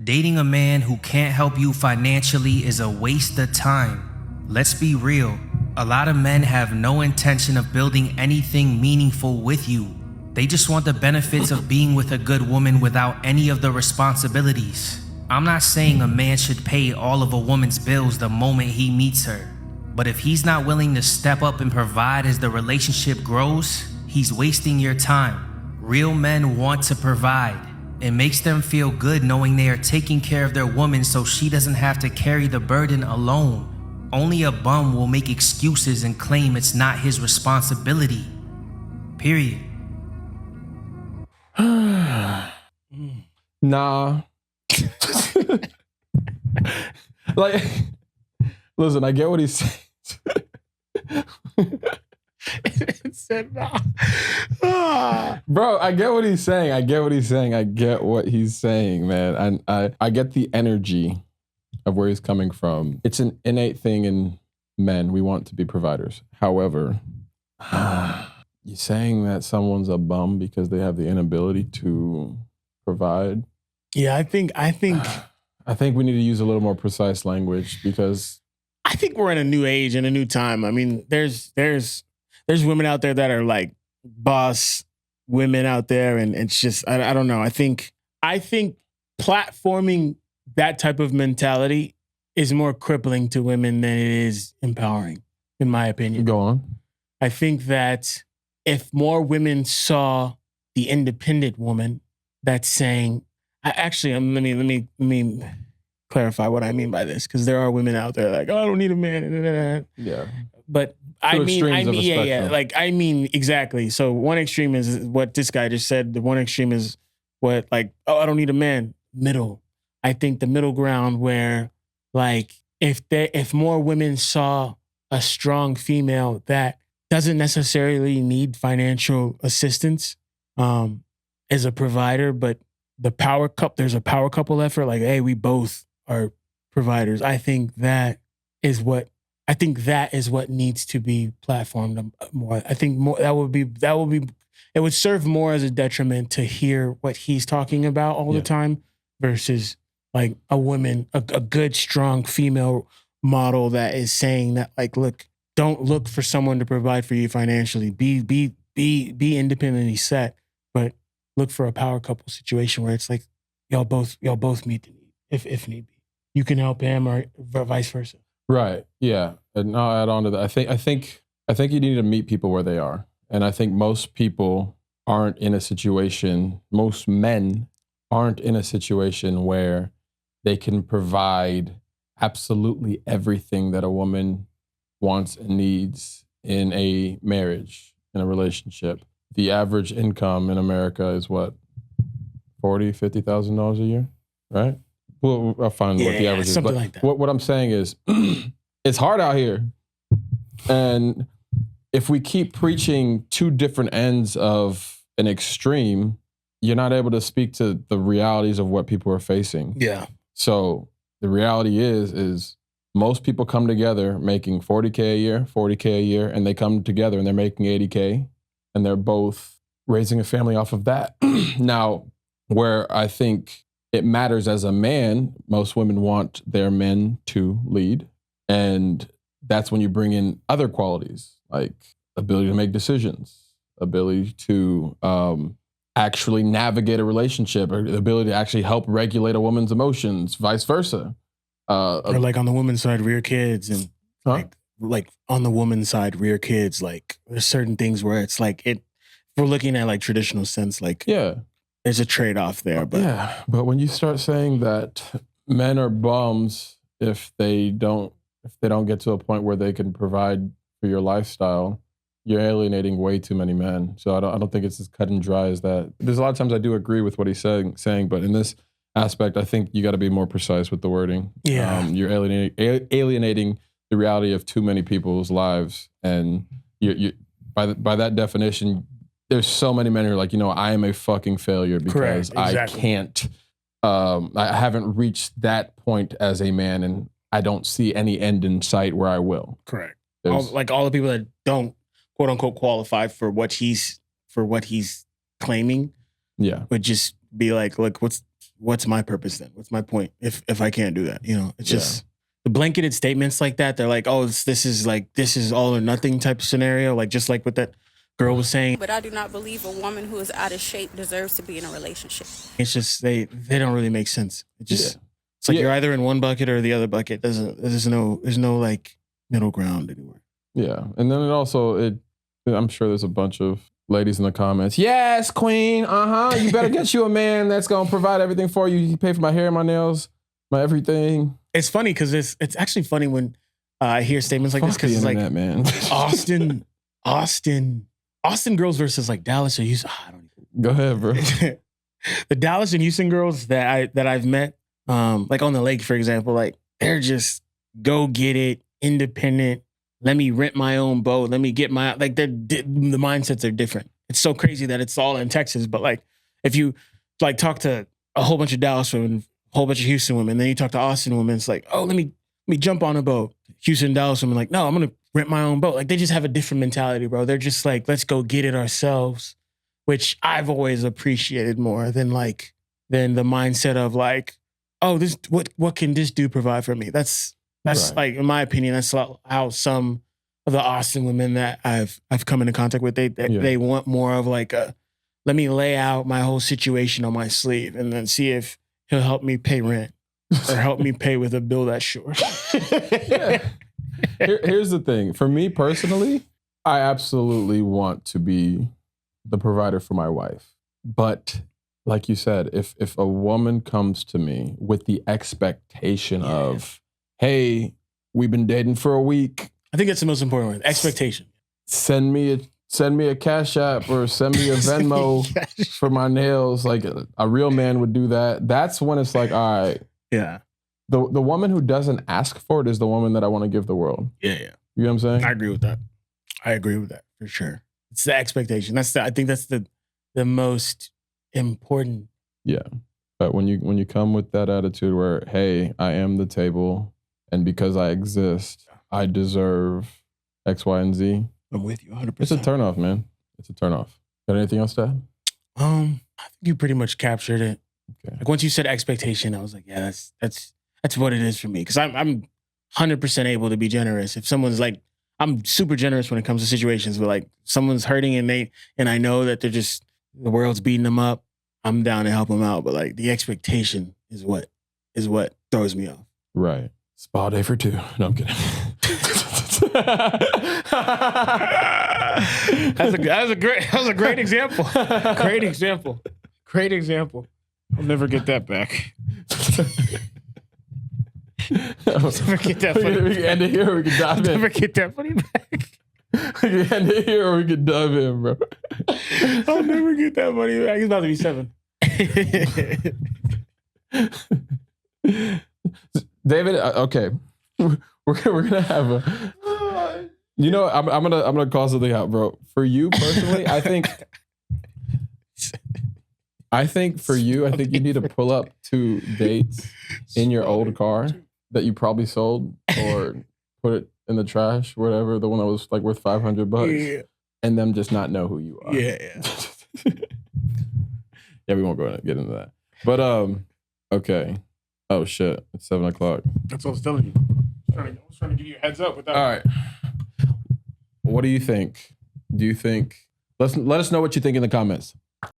Dating a man who can't help you financially is a waste of time. Let's be real. A lot of men have no intention of building anything meaningful with you. They just want the benefits of being with a good woman without any of the responsibilities. I'm not saying a man should pay all of a woman's bills the moment he meets her. But if he's not willing to step up and provide as the relationship grows, he's wasting your time. Real men want to provide. It makes them feel good knowing they are taking care of their woman so she doesn't have to carry the burden alone. Only a bum will make excuses and claim it's not his responsibility. Period. Nah. Like, listen, I get what he's saying. It said nah. Bro, I get what he's saying. I get what he's saying, man. And I get the energy of where he's coming from. It's an innate thing in men. We want to be providers. However, you saying that someone's a bum because they have the inability to provide? Yeah, I think we need to use a little more precise language because I think we're in a new age and a new time. I mean, there's women out there that are like boss women out there, and it's just I don't know. I think platforming that type of mentality is more crippling to women than it is empowering, in my opinion. Go on. I think that if more women saw the independent woman that's saying, let me clarify what I mean by this, because there are women out there like, oh, I don't need a man. Yeah. But I mean, exactly. So one extreme is what this guy just said. The one extreme is what, like, oh, I don't need a man. Middle. I think the middle ground where, like, if more women saw a strong female that doesn't necessarily need financial assistance as a provider, but there's a power couple effort, like, hey, we both are providers. I think that is what needs to be platformed more. I think more that would be it would serve more as a detriment to hear what he's talking about all the time versus like a good, strong female model that is saying that, like, look, don't look for someone to provide for you financially. Be independently set, but look for a power couple situation where it's like y'all both meet the need if need be. You can help him or vice versa. Right. Yeah. And I'll add on to that. I think you need to meet people where they are. And I think most men aren't in a situation where they can provide absolutely everything that a woman wants and needs in a marriage, in a relationship. The average income in America is what? $40,000, $50,000 a year, right? Well, I'll find what the average is. Something like that. What I'm saying is, it's hard out here. And if we keep preaching two different ends of an extreme, you're not able to speak to the realities of what people are facing. Yeah. So the reality is most people come together making $40K a year, and they come together and they're making $80K, and they're both raising a family off of that. Now, where I think it matters as a man, most women want their men to lead. And that's when you bring in other qualities like ability to make decisions, ability to actually navigate a relationship, or the ability to actually help regulate a woman's emotions, vice versa. Or like on the woman's side, rear kids, and like on the woman's side, rear kids. Like there's certain things where it's like if we're looking at like traditional sense, like there's a trade-off there. But but when you start saying that men are bums if they don't get to a point where they can provide for your lifestyle, you're alienating way too many men. So I don't think it's as cut and dry as that. There's a lot of times I do agree with what he's saying, but in this aspect, I think you got to be more precise with the wording. Yeah. You're alienating the reality of too many people's lives, and you by that definition, there's so many men who are like, I am a fucking failure because I can't. I haven't reached that point as a man, and I don't see any end in sight where I will. Correct. All the people that don't quote unquote qualify for what he's claiming. Yeah. Would just be like, look, what's my purpose then? What's my point if I can't do that? It's just the blanketed statements like that. They're like, oh, this is all or nothing type of scenario. Like just like what that girl was saying. But I do not believe a woman who is out of shape deserves to be in a relationship. It's just they don't really make sense. It's like you're either in one bucket or the other bucket. There's no like middle ground anywhere. Yeah, and then I'm sure there's a bunch of ladies in the comments. Yes, queen. You better get you a man that's gonna provide everything for you. You pay for my hair, my nails, my everything. It's funny because it's actually funny when I hear statements like this because it's like, man. Austin girls versus like Dallas or Houston. I don't know. Go ahead, bro. The Dallas and Houston girls that I've met, like on the lake, for example, like they're just go get it, independent. Let me rent my own boat. Let me get the mindsets are different. It's so crazy that it's all in Texas, but like if you like talk to a whole bunch of Dallas women, a whole bunch of Houston women, then you talk to Austin women, it's like, oh, let me jump on a boat. Houston, Dallas women, like, no, I'm gonna rent my own boat. Like they just have a different mentality, bro. They're just like, let's go get it ourselves, which I've always appreciated more than the mindset of like, oh, this what can this dude provide for me? That's right. Like, in my opinion, that's how some of the Austin women that I've come into contact with, they want more of like let me lay out my whole situation on my sleeve and then see if he'll help me pay rent or help me pay with a bill that's short. Here's the thing. For me personally, I absolutely want to be the provider for my wife. But like you said, if a woman comes to me with the expectation of, hey, we've been dating for a week. I think that's the most important one. Expectation. Send me a Cash App or send me a Venmo for my nails. Like a real man would do that. That's when it's like, all right. Yeah. The woman who doesn't ask for it is the woman that I want to give the world. Yeah. You know what I'm saying? I agree with that for sure. It's the expectation. I think that's the most important. Yeah. But when you come with that attitude where, hey, I am the table, and because I exist, I deserve X, Y, and Z. I'm with you 100%. It's a turnoff, man. It's a turnoff. Got anything else to add? I think you pretty much captured it. Okay. Like once you said expectation, I was like, yeah, that's what it is for me. Because I'm 100% able to be generous. If someone's like, I'm super generous when it comes to situations where like someone's hurting and I know that the world's beating them up. I'm down to help them out. But like the expectation is what throws me off. Right. Spa day for two. No, I'm kidding. That was a great example. Great example. I'll never get that back. I'll never get that funny back. We can end it here or we can dive in. Never get that funny back. We can end it here or we can dive in, bro. I'll never get that money back. He's about to be 7. David, okay. We're gonna have a. You know, I'm gonna call something out, bro. For you personally, I think for you, I think you need to pull up 2 dates in your old car that you probably sold or put it in the trash, whatever, the one that was like worth $500, and them just not know who you are. Yeah. Yeah, we won't get into that. But okay. Oh shit, it's 7:00. That's what I was telling you. I was trying to give you a heads up with that. All right. What do you think? Do you think? Let us know what you think in the comments.